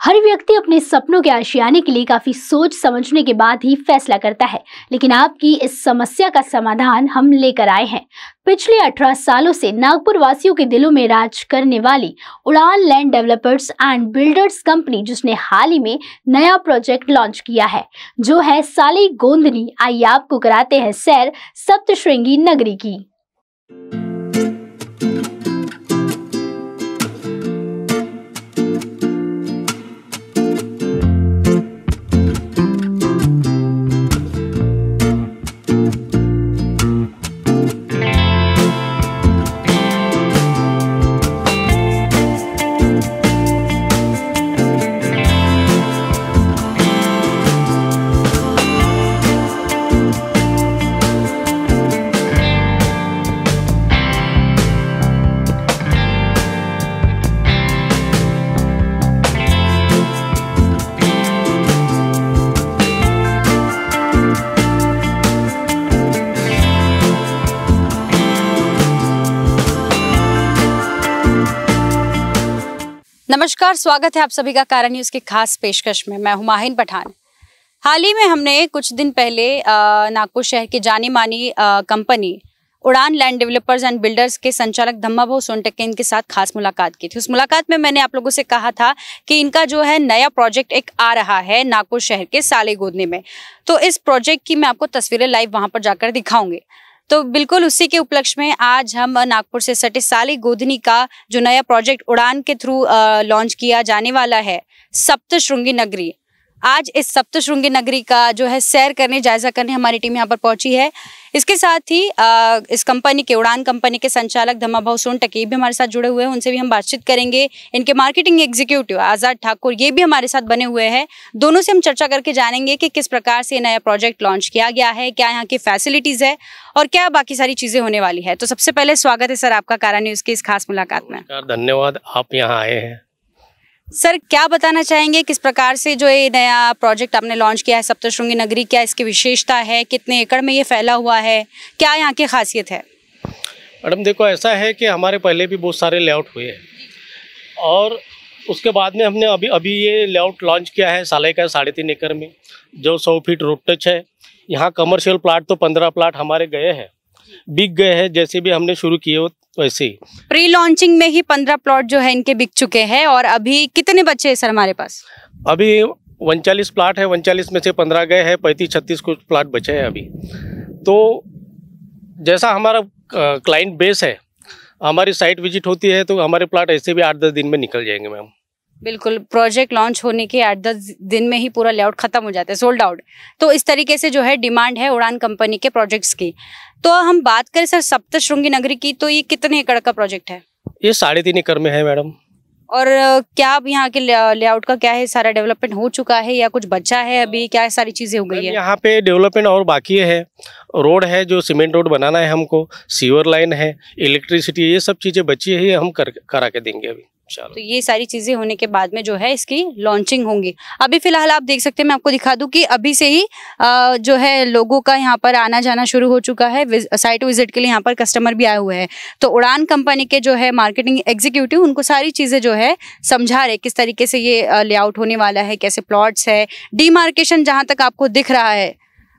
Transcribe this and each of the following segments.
हर व्यक्ति अपने सपनों के आशियाने के लिए काफी सोच समझने के बाद ही फैसला करता है, लेकिन आपकी इस समस्या का समाधान हम लेकर आए हैं। पिछले 18 सालों से नागपुर वासियों के दिलों में राज करने वाली उड़ान land developers and builders company, जिसने हाल ही में नया प्रोजेक्ट लॉन्च किया है, जो है साली गोंदनी। आइए आपको कराते हैं सैर सप्तश्रृंगी नगरी की। नमस्कार, स्वागत है आप सभी का कारा न्यूज़ की खास पेशकश में। मैं हूं माहिन पठान। हाल ही में हमने कुछ दिन पहले नागपुर शहर की जानी मानी कंपनी उड़ान लैंड डेवलपर्स एंड बिल्डर्स के संचालक धम्माभाऊ सोनटक्के इनके साथ खास मुलाकात की थी। उस मुलाकात में मैंने आप लोगों से कहा था कि इनका जो है नया प्रोजेक्ट एक आ रहा है नागपुर शहर के साली गोदनी में। तो इस प्रोजेक्ट की मैं आपको तस्वीरें लाइव वहां पर जाकर दिखाऊंगी। तो बिल्कुल उसी के उपलक्ष्य में आज हम नागपुर से सटे साली गोदनी का जो नया प्रोजेक्ट उड़ान के थ्रू लॉन्च किया जाने वाला है, सप्तश्रृंगी नगरी, आज इस सप्तश्रृंगी नगरी का जो है सैर करने, जायजा करने हमारी टीम यहाँ पर पहुंची है। इसके साथ ही इस कंपनी के, उड़ान कंपनी के संचालक धम्माभाऊ सोनटक्के भी हमारे साथ जुड़े हुए हैं, उनसे भी हम बातचीत करेंगे। इनके मार्केटिंग एग्जीक्यूटिव आजाद ठाकुर ये भी हमारे साथ बने हुए हैं। दोनों से हम चर्चा करके जानेंगे कि किस प्रकार से नया प्रोजेक्ट लॉन्च किया गया है, क्या यहाँ की फैसिलिटीज है और क्या बाकी सारी चीजें होने वाली है। तो सबसे पहले स्वागत है सर आपका कारा न्यूज़ की इस खास मुलाकात में। धन्यवाद, आप यहाँ आए हैं। सर, क्या बताना चाहेंगे किस प्रकार से जो ये नया प्रोजेक्ट आपने लॉन्च किया है सप्तश्रृंगी नगरी, क्या इसकी विशेषता है, कितने एकड़ में ये फैला हुआ है, क्या यहाँ की खासियत है? मैडम देखो, ऐसा है कि हमारे पहले भी बहुत सारे लेआउट हुए हैं और उसके बाद में हमने अभी ये लेआउट लॉन्च किया है साले का 3.5 एकड़ में, जो 100 फीट रोड टच है। यहाँ कमर्शियल प्लाट तो 15 प्लाट हमारे गए हैं, बिक गए हैं। जैसे भी हमने शुरू किए वैसे ही प्री लॉन्चिंग में ही 15 प्लॉट जो है इनके बिक चुके हैं। और अभी कितने बचे हैं सर हमारे पास? अभी 39 प्लाट है, 39 में से 15 गए हैं, 35-36 कुछ प्लाट बचे हैं अभी। तो जैसा हमारा क्लाइंट बेस है, हमारी साइट विजिट होती है तो हमारे प्लाट ऐसे भी 8-10 दिन में निकल जाएंगे मैम। बिल्कुल, प्रोजेक्ट लॉन्च होने के 8-10 दिन में ही पूरा लेआउट खत्म हो जाता है, सोल्ड आउट। तो इस तरीके से जो है डिमांड है उड़ान कंपनी के प्रोजेक्ट्स की। तो हम बात करें सर सप्तश्रृंगी नगरी की, तो ये कितने एकड़ का प्रोजेक्ट है? ये 3.5 एकड़ में है मैडम। और क्या अब यहाँ के लेआउट का क्या है, सारा डेवलपमेंट हो चुका है या कुछ बचा है अभी, क्या सारी चीजें हो गई है? यहाँ पे डेवलपमेंट और बाकी है। रोड है जो सीमेंट रोड बनाना है हमको, सीवर लाइन है, इलेक्ट्रिसिटी, ये सब चीजें बची है, ये हम करा के देंगे अभी। तो ये सारी चीजें होने के बाद में जो है इसकी लॉन्चिंग होंगी। अभी फिलहाल आप देख सकते हैं, मैं आपको दिखा दूं कि अभी से ही जो है लोगों का यहाँ पर आना जाना शुरू हो चुका है। साइट विजिट के लिए यहाँ पर कस्टमर भी आए हुए हैं। तो उड़ान कंपनी के जो है मार्केटिंग एग्जीक्यूटिव उनको सारी चीजें जो है समझा रहे किस तरीके से ये लेआउट होने वाला है, कैसे प्लॉट्स है, डीमार्केशन जहाँ तक आपको दिख रहा है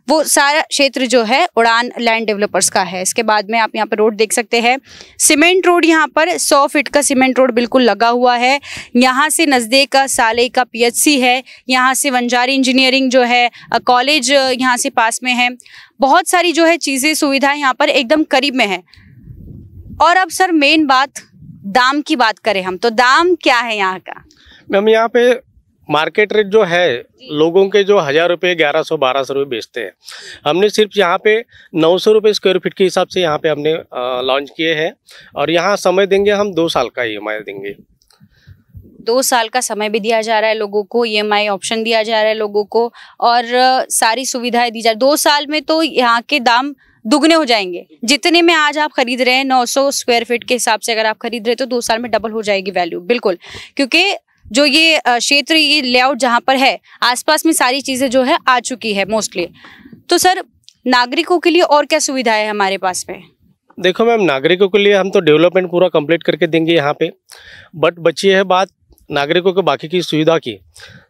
वो सारा क्षेत्र जो है उड़ान लैंड डेवलपर्स का है। इसके बाद में आप यहाँ पर रोड देख सकते हैं, सीमेंट रोड, यहाँ पर 100 फीट का सीमेंट रोड बिल्कुल लगा हुआ है। यहाँ से नज़दीक का साले का PHC है, यहाँ से वंजारी इंजीनियरिंग जो है कॉलेज यहाँ से पास में है। बहुत सारी जो है चीज़ें, सुविधाएं यहाँ पर एकदम करीब में है। और अब सर मेन बात, दाम की बात करें हम, तो दाम क्या है यहाँ का? मैम यहाँ पे मार्केट रेट जो है लोगों के जो 1000 रुपये, 1100-1200 रुपये बेचते हैं, हमने सिर्फ यहाँ पे 900 रुपये स्क्वायर फीट के हिसाब से यहाँ पे हमने लॉन्च किए हैं। और यहाँ समय देंगे हम 2 साल का EMI देंगे। 2 साल का समय भी दिया जा रहा है लोगों को, EMI ऑप्शन दिया जा रहा है लोगों को और सारी सुविधाएं दी जा रही। 2 साल में तो यहाँ के दाम दुगने हो जाएंगे। जितने में आज आप खरीद रहे हैं 900 स्क्वायर फीट के हिसाब से अगर आप खरीद रहे हैं तो 2 साल में डबल हो जाएगी वैल्यू। बिल्कुल, क्योंकि जो ये क्षेत्र, ये लेआउट जहाँ पर है आसपास में सारी चीज़ें जो है आ चुकी है मोस्टली। तो सर नागरिकों के लिए और क्या सुविधाएं है हमारे पास में? देखो मैम, नागरिकों के लिए हम तो डेवलपमेंट पूरा कंप्लीट करके देंगे यहाँ पे, बट बची है बात नागरिकों के बाकी की सुविधा की,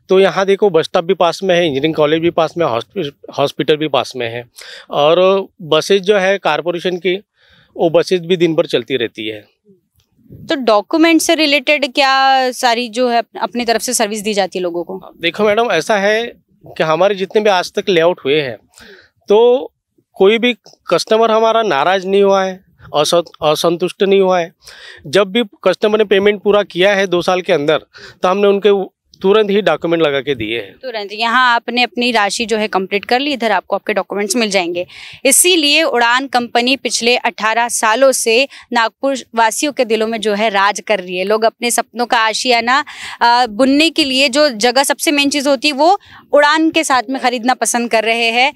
तो यहाँ देखो बस स्टॉप भी पास में है, इंजीनियरिंग कॉलेज भी पास में, हॉस्पिटल भी पास में है, और बसेज जो है कारपोरेशन की, वो बसेज भी दिन भर चलती रहती है। तो डॉक्यूमेंट से रिलेटेड क्या सारी जो है अपनी तरफ से सर्विस दी जाती है लोगों को? देखो मैडम, ऐसा है कि हमारे जितने भी आज तक लेआउट हुए हैं, तो कोई भी कस्टमर हमारा नाराज नहीं हुआ है, असंतुष्ट नहीं हुआ है। जब भी कस्टमर ने पेमेंट पूरा किया है 2 साल के अंदर, तो हमने उनके तुरंत ही डॉक्यूमेंट लगा के दिए हैं। तुरंत यहाँ आपने अपनी राशि जो है कंप्लीट कर ली, इधर आपको आपके डॉक्यूमेंट्स मिल जाएंगे। इसीलिए उड़ान कंपनी पिछले 18 सालों से नागपुर वासियों के दिलों में जो है राज कर रही है। लोग अपने सपनों का आशियाना बुनने के लिए जो जगह सबसे मेन चीज़ होती है वो उड़ान के साथ में खरीदना पसंद कर रहे हैं।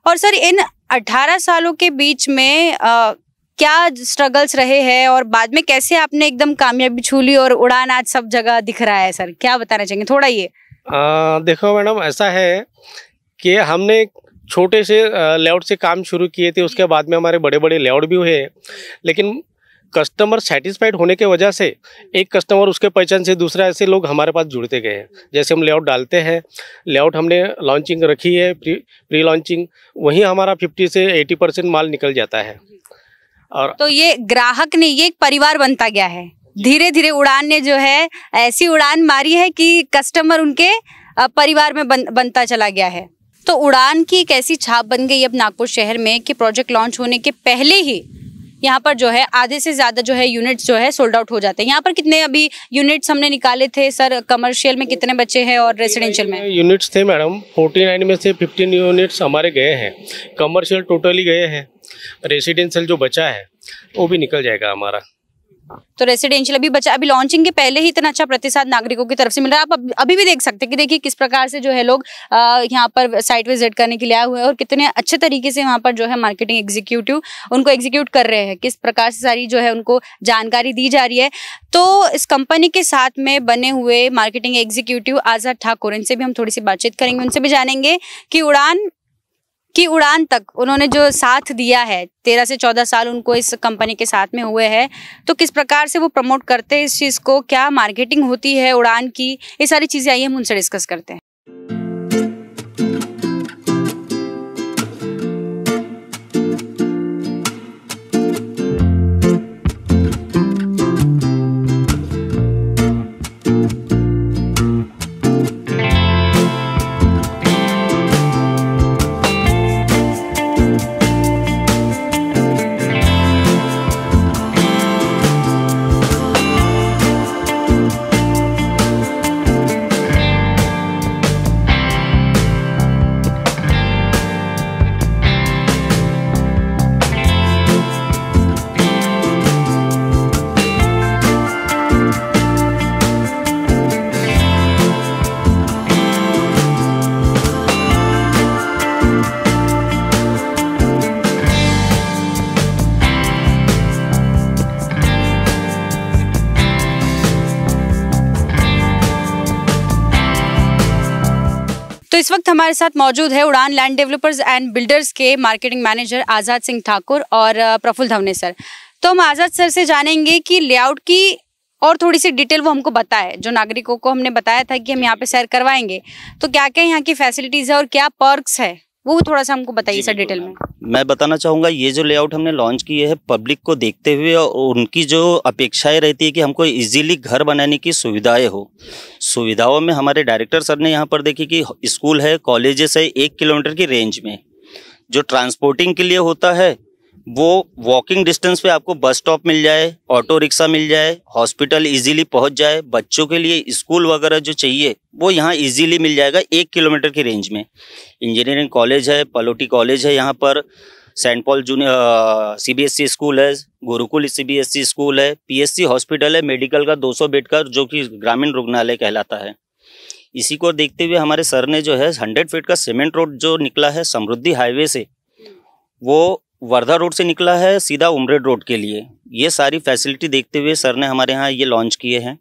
और सर, इन 18 सालों के बीच में क्या स्ट्रगल्स रहे हैं और बाद में कैसे आपने एकदम कामयाबी छू ली और उड़ान आज सब जगह दिख रहा है? सर, क्या बताना चाहेंगे थोड़ा ये? देखो मैडम, ऐसा है कि हमने छोटे से लेआउट से काम शुरू किए थे, उसके बाद में हमारे बड़े बड़े लेआउट भी हुए, लेकिन कस्टमर सेटिस्फाइड होने के वजह से एक कस्टमर उसके पहचान से दूसरा, ऐसे लोग हमारे पास जुड़ते गए हैं। जैसे हम लेआउट डालते हैं, लेआउट हमने लॉन्चिंग रखी है, प्री लॉन्चिंग, वहीं हमारा 50 से 80% माल निकल जाता है। और तो ये ग्राहक ने, ये एक परिवार बनता गया है। धीरे धीरे उड़ान ने जो है ऐसी उड़ान मारी है कि कस्टमर उनके परिवार में बनता चला गया है। तो उड़ान की एक ऐसी छाप बन गई अब नागपुर शहर में कि प्रोजेक्ट लॉन्च होने के पहले ही यहाँ पर जो है आधे से ज़्यादा जो है यूनिट्स जो है सोल्ड आउट हो जाते हैं। यहाँ पर कितने अभी यूनिट्स हमने निकाले थे सर? कमर्शियल में कितने बचे हैं और रेसिडेंशियल में? यूनिट्स थे मैडम 49 में से 15 यूनिट्स हमारे गए हैं, कमर्शियल टोटली गए हैं, रेसिडेंशियल जो बचा है वो भी निकल जाएगा हमारा। तो रेसिडेंशियल अभी बचा, अभी लॉन्चिंग के पहले ही इतना अच्छा प्रतिसाद नागरिकों की तरफ से मिल रहा है। आप अभी भी देख सकते हैं कि देखिए किस प्रकार से जो है लोग यहाँ पर साइट विजिट करने के लिए आए हुए हैं और कितने अच्छे तरीके से वहाँ पर जो है मार्केटिंग एग्जीक्यूटिव उनको एग्जीक्यूट कर रहे हैं, किस प्रकार से सारी जो है उनको जानकारी दी जा रही है। तो इस कंपनी के साथ में बने हुए मार्केटिंग एग्जीक्यूटिव आजाद ठाकुर, इनसे भी हम थोड़ी सी बातचीत करेंगे, उनसे भी जानेंगे कि उड़ान तक उन्होंने जो साथ दिया है, 13 से 14 साल उनको इस कंपनी के साथ में हुए हैं, तो किस प्रकार से वो प्रमोट करते हैं इस चीज़ को, क्या मार्केटिंग होती है उड़ान की, ये सारी चीज़ें आइए हम उनसे डिस्कस करते हैं। तो इस वक्त हमारे साथ मौजूद है उड़ान लैंड डेवलपर्स एंड बिल्डर्स के मार्केटिंग मैनेजर आज़ाद सिंह ठाकुर और प्रफुल्ल धवने सर। तो हम आज़ाद सर से जानेंगे कि लेआउट की और थोड़ी सी डिटेल वो हमको बताए, जो नागरिकों को हमने बताया था कि हम यहाँ पे सैर करवाएंगे, तो क्या क्या यहाँ की फैसिलिटीज़ है और क्या पर्क्स है, वो थोड़ा सा हमको बताइए सर डिटेल में। मैं बताना चाहूँगा, ये जो लेआउट हमने लॉन्च किए है पब्लिक को देखते हुए और उनकी जो अपेक्षाएं रहती है कि हमको इजीली घर बनाने की सुविधाएं हो, सुविधाओं में हमारे डायरेक्टर सर ने यहाँ पर देखी कि स्कूल है, कॉलेजेस है 1 किलोमीटर की रेंज में, जो ट्रांसपोर्टिंग के लिए होता है वो वॉकिंग डिस्टेंस पे आपको बस स्टॉप मिल जाए, ऑटो रिक्शा मिल जाए, हॉस्पिटल इजीली पहुंच जाए, बच्चों के लिए स्कूल वगैरह जो चाहिए वो यहाँ इजीली मिल जाएगा 1 किलोमीटर की रेंज में। इंजीनियरिंग कॉलेज है, पलोटी कॉलेज है, यहाँ पर Saint Paul junior CBSE school है, गुरुकुल CBSE स्कूल है, PSC हॉस्पिटल है, मेडिकल का 200 बेड का जो कि ग्रामीण रुग्णालय कहलाता है। इसी को देखते हुए हमारे सर ने जो है 100 फीट का सीमेंट रोड जो निकला है समृद्धि हाईवे से, वो वर्धा रोड से निकला है सीधा उमरेड रोड के लिए। ये सारी फैसिलिटी देखते हुए सर ने हमारे यहाँ ये लॉन्च किए हैं,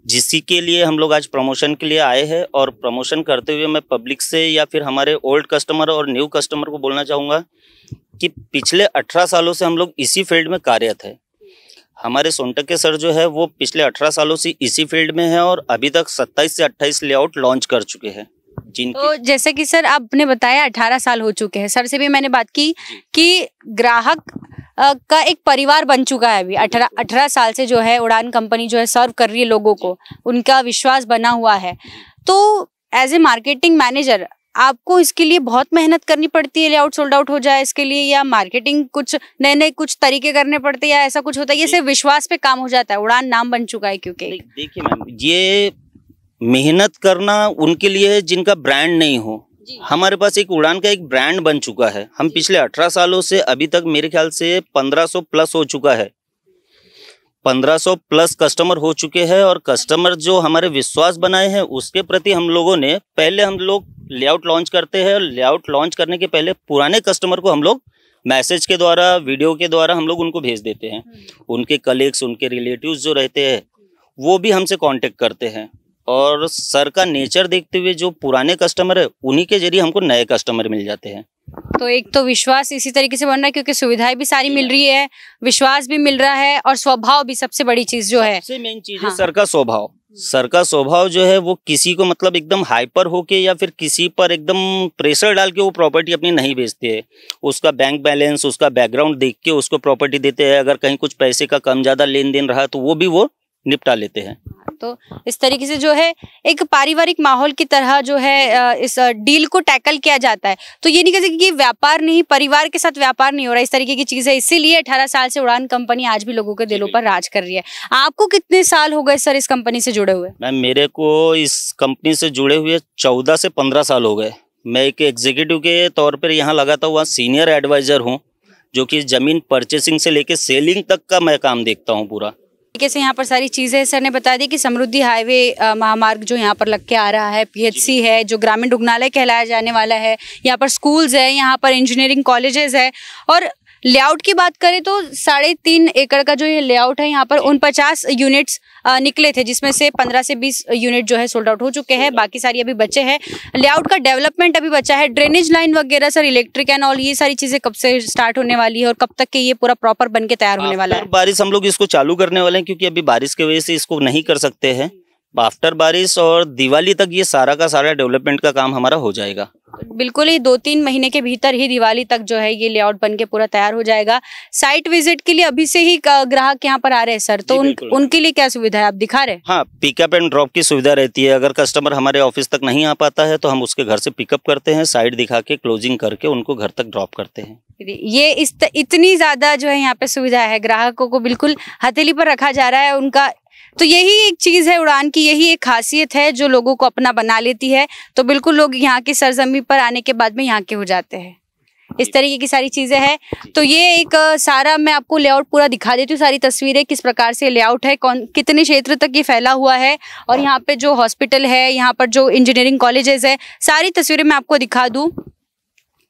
जिसी के लिए हम लोग आज प्रमोशन के लिए आए हैं। और प्रमोशन करते हुए मैं पब्लिक से या फिर हमारे ओल्ड कस्टमर और न्यू कस्टमर को बोलना चाहूँगा कि पिछले 18 सालों से हम लोग इसी फील्ड में कार्यरत है। हमारे सोनटके सर जो है वो पिछले 18 सालों से इसी फील्ड में है और अभी तक 27 से 28 लेआउट लॉन्च कर चुके हैं। तो जैसे कि सर आपने बताया 18 साल हो चुके हैं, सर से भी मैंने बात की कि ग्राहक का एक परिवार बन चुका है अभी 18 साल से जो है उड़ान कंपनी जो है सर्व कर रही है लोगों को, उनका विश्वास बना हुआ है। तो एज ए मार्केटिंग मैनेजर आपको इसके लिए बहुत मेहनत करनी पड़ती है लेआउट सोल्ड आउट हो जाए इसके लिए, या मार्केटिंग कुछ नए कुछ तरीके करने पड़ते हैं, या ऐसा कुछ होता है? ये सिर्फ विश्वास पे काम हो जाता है, उड़ान नाम बन चुका है क्योंकि। देखिए मैम, ये मेहनत करना उनके लिए है जिनका ब्रांड नहीं हो। हमारे पास एक उड़ान का एक ब्रांड बन चुका है। हम पिछले 18 सालों से अभी तक मेरे ख्याल से 1500 प्लस हो चुका है, 1500 प्लस कस्टमर हो चुके हैं। और कस्टमर जो हमारे विश्वास बनाए हैं उसके प्रति हम लोगों ने पहले हम लोग लेआउट लॉन्च करते हैं। लेआउट लॉन्च करने के पहले पुराने कस्टमर को हम लोग मैसेज के द्वारा, वीडियो के द्वारा हम लोग उनको भेज देते हैं। उनके कलीग्स, उनके रिलेटिव्स जो रहते हैं वो भी हमसे कांटेक्ट करते हैं। और सर का नेचर देखते हुए जो पुराने कस्टमर है उन्हीं के जरिए हमको नए कस्टमर मिल जाते हैं। तो एक तो विश्वास इसी तरीके से बन रहा है क्योंकि सुविधाएं भी सारी मिल रही है, विश्वास भी मिल रहा है, और स्वभाव भी सबसे बड़ी चीज जो है, सबसे मेन चीज है सर का स्वभाव। सर का स्वभाव जो है वो किसी को मतलब एकदम हाइपर होके या फिर किसी पर एकदम प्रेशर डाल के वो प्रॉपर्टी अपनी नहीं बेचते हैं। उसका बैंक बैलेंस, उसका बैकग्राउंड देख के उसको प्रॉपर्टी देते हैं। अगर कहीं कुछ पैसे का कम ज्यादा लेन देन रहा तो वो भी वो निपटा लेते हैं। तो इस तरीके से जो है एक पारिवारिक माहौल की तरह जो है इस डील को टैकल किया जाता है। तो ये नहीं कह सकते कि व्यापार नहीं, परिवार के साथ व्यापार नहीं हो रहा, इस तरीके की चीज है। इसीलिए 18 साल से उड़ान कंपनी आज भी लोगों के दिलों पर राज कर रही है। आपको कितने साल हो गए सर इस कंपनी से जुड़े हुए? मैम, मेरे को इस कंपनी से जुड़े हुए 14 से 15 साल हो गए। मैं एक एग्जीक्यूटिव के तौर पर यहाँ लगा था, वहाँ सीनियर एडवाइजर हूँ, जो कि जमीन परचेसिंग से लेके सेलिंग तक का मैं काम देखता हूँ पूरा। तरीके से यहाँ पर सारी चीज़ें सर ने बता दी कि समृद्धि हाईवे महामार्ग जो यहाँ पर लग के आ रहा है, PHC है जो ग्रामीण रुग्णालय कहलाया जाने वाला है, यहाँ पर स्कूल्स है, यहाँ पर इंजीनियरिंग कॉलेजेस है। और लेआउट की बात करें तो 3.5 एकड़ का जो ये लेआउट है, यहाँ पर 49 यूनिट्स निकले थे, जिसमें से 15 से 20 यूनिट जो है सोल्ड आउट हो चुके हैं, बाकी सारी अभी बचे हैं। लेआउट का डेवलपमेंट अभी बचा है, ड्रेनेज लाइन वगैरह सर, इलेक्ट्रिक एंड ऑल, ये सारी चीजें कब से स्टार्ट होने वाली है और कब तक के ये पूरा प्रॉपर बन के तैयार होने वाला है? बारिश हम लोग इसको चालू करने वाले हैं, क्योंकि अभी बारिश की वजह से इसको नहीं कर सकते हैं। आफ्टर बारिश और दिवाली तक ये सारा का सारा डेवलपमेंट का काम हमारा हो जाएगा। बिल्कुल ही 2-3 महीने के भीतर ही दिवाली तक जो है ये लेआउट बन के पूरा तैयार हो जाएगा। साइट विजिट के लिए अभी से ही ग्राहक यहाँ पर आ रहे हैं सर, तो उनके लिए क्या सुविधा है आप दिखा रहे हैं? हाँ, पिकअप एंड ड्रॉप की सुविधा रहती है। अगर कस्टमर हमारे ऑफिस तक नहीं आ पाता है तो हम उसके घर से पिकअप करते हैं, साइट दिखा के क्लोजिंग करके उनको घर तक ड्रॉप करते हैं। ये इतनी ज्यादा जो है यहाँ पे सुविधा है, ग्राहकों को बिल्कुल हथेली पर रखा जा रहा है उनका। तो यही एक चीज है उड़ान की, यही एक खासियत है जो लोगों को अपना बना लेती है। तो बिल्कुल लोग यहाँ की सरजमी पर आने के बाद में यहाँ के हो जाते हैं। इस तरीके की सारी चीजें हैं। तो ये एक सारा मैं आपको लेआउट पूरा दिखा देती हूँ, सारी तस्वीरें किस प्रकार से लेआउट है, कितने क्षेत्र तक ये फैला हुआ है, और यहाँ पे जो हॉस्पिटल है, यहाँ पर जो इंजीनियरिंग कॉलेजेस है, सारी तस्वीरें मैं आपको दिखा दूँ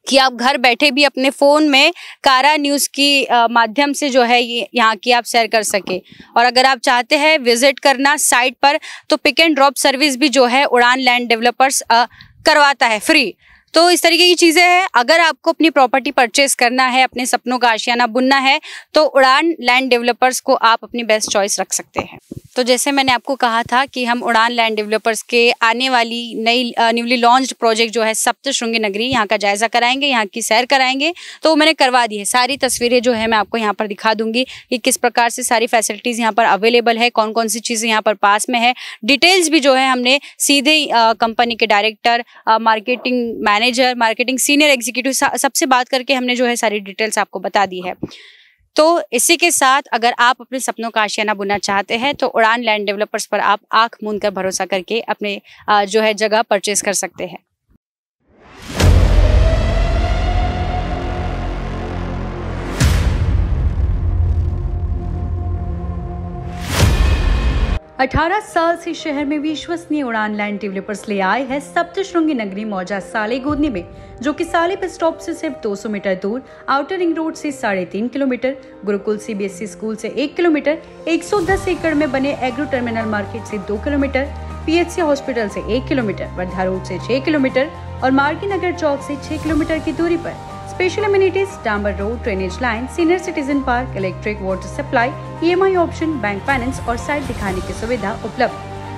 कि आप घर बैठे भी अपने फ़ोन में कारा न्यूज़ की माध्यम से जो है ये यहाँ की आप शेयर कर सके। और अगर आप चाहते हैं विजिट करना साइट पर, तो पिक एंड ड्रॉप सर्विस भी जो है उड़ान लैंड डेवलपर्स करवाता है फ्री। तो इस तरीके की चीज़ें हैं। अगर आपको अपनी प्रॉपर्टी परचेस करना है, अपने सपनों का आशियाना बुनना है, तो उड़ान लैंड डेवलपर्स को आप अपनी बेस्ट चॉइस रख सकते हैं। तो जैसे मैंने आपको कहा था कि हम उड़ान लैंड डेवलपर्स के आने वाली नई न्यूली लॉन्च्ड प्रोजेक्ट जो है सप्तशृंगी नगरी, यहाँ का जायज़ा कराएंगे, यहाँ की सैर कराएंगे। तो मैंने करवा दी है। सारी तस्वीरें जो है मैं आपको यहाँ पर दिखा दूंगी कि किस प्रकार से सारी फैसिलिटीज़ यहाँ पर अवेलेबल है, कौन कौन सी चीज़ें यहाँ पर पास में है। डिटेल्स भी जो है हमने सीधे कंपनी के director, marketing manager, marketing senior executive सबसे बात करके हमने जो है सारी डिटेल्स आपको बता दी है। तो इसी के साथ अगर आप अपने सपनों का आशियाना बुनना चाहते हैं तो उड़ान लैंड डेवलपर्स पर आप आंख मूंद कर भरोसा करके अपने जो है जगह परचेज कर सकते हैं। अठारह साल से शहर में विश्वसनीय उड़ान लैंड डेवलपर्स ले आए हैं सप्तशृंगी नगरी मौजा साले गोदनी में, जो कि साले बस स्टॉप से सिर्फ 200 मीटर दूर, आउटर रिंग रोड से 3.5 किलोमीटर, गुरुकुल CBSE स्कूल से 1 किलोमीटर, 110 एकड़ में बने एग्रो टर्मिनल मार्केट से 2 किलोमीटर, PHC हॉस्पिटल से 1 किलोमीटर, वर्धा रोड से 6 किलोमीटर और मार्गी नगर चौक से 6 किलोमीटर की दूरी पर स्पेशल एमिनिटीज, डांबर road, drainage line, senior citizen park, electric, water supply, EMI option, bank finance और साइट दिखाने की सुविधा उपलब्ध।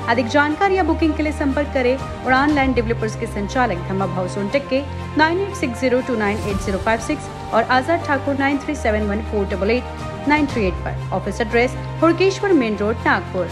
अधिक जानकारी या बुकिंग के लिए संपर्क करें उड़ान लैंड डेवलपर्स के संचालक धम्मा भाव सोनटक के 9860298056 और आजाद ठाकुर 9371488938 पर। Office address Hudkeshwar main road, Nagpur.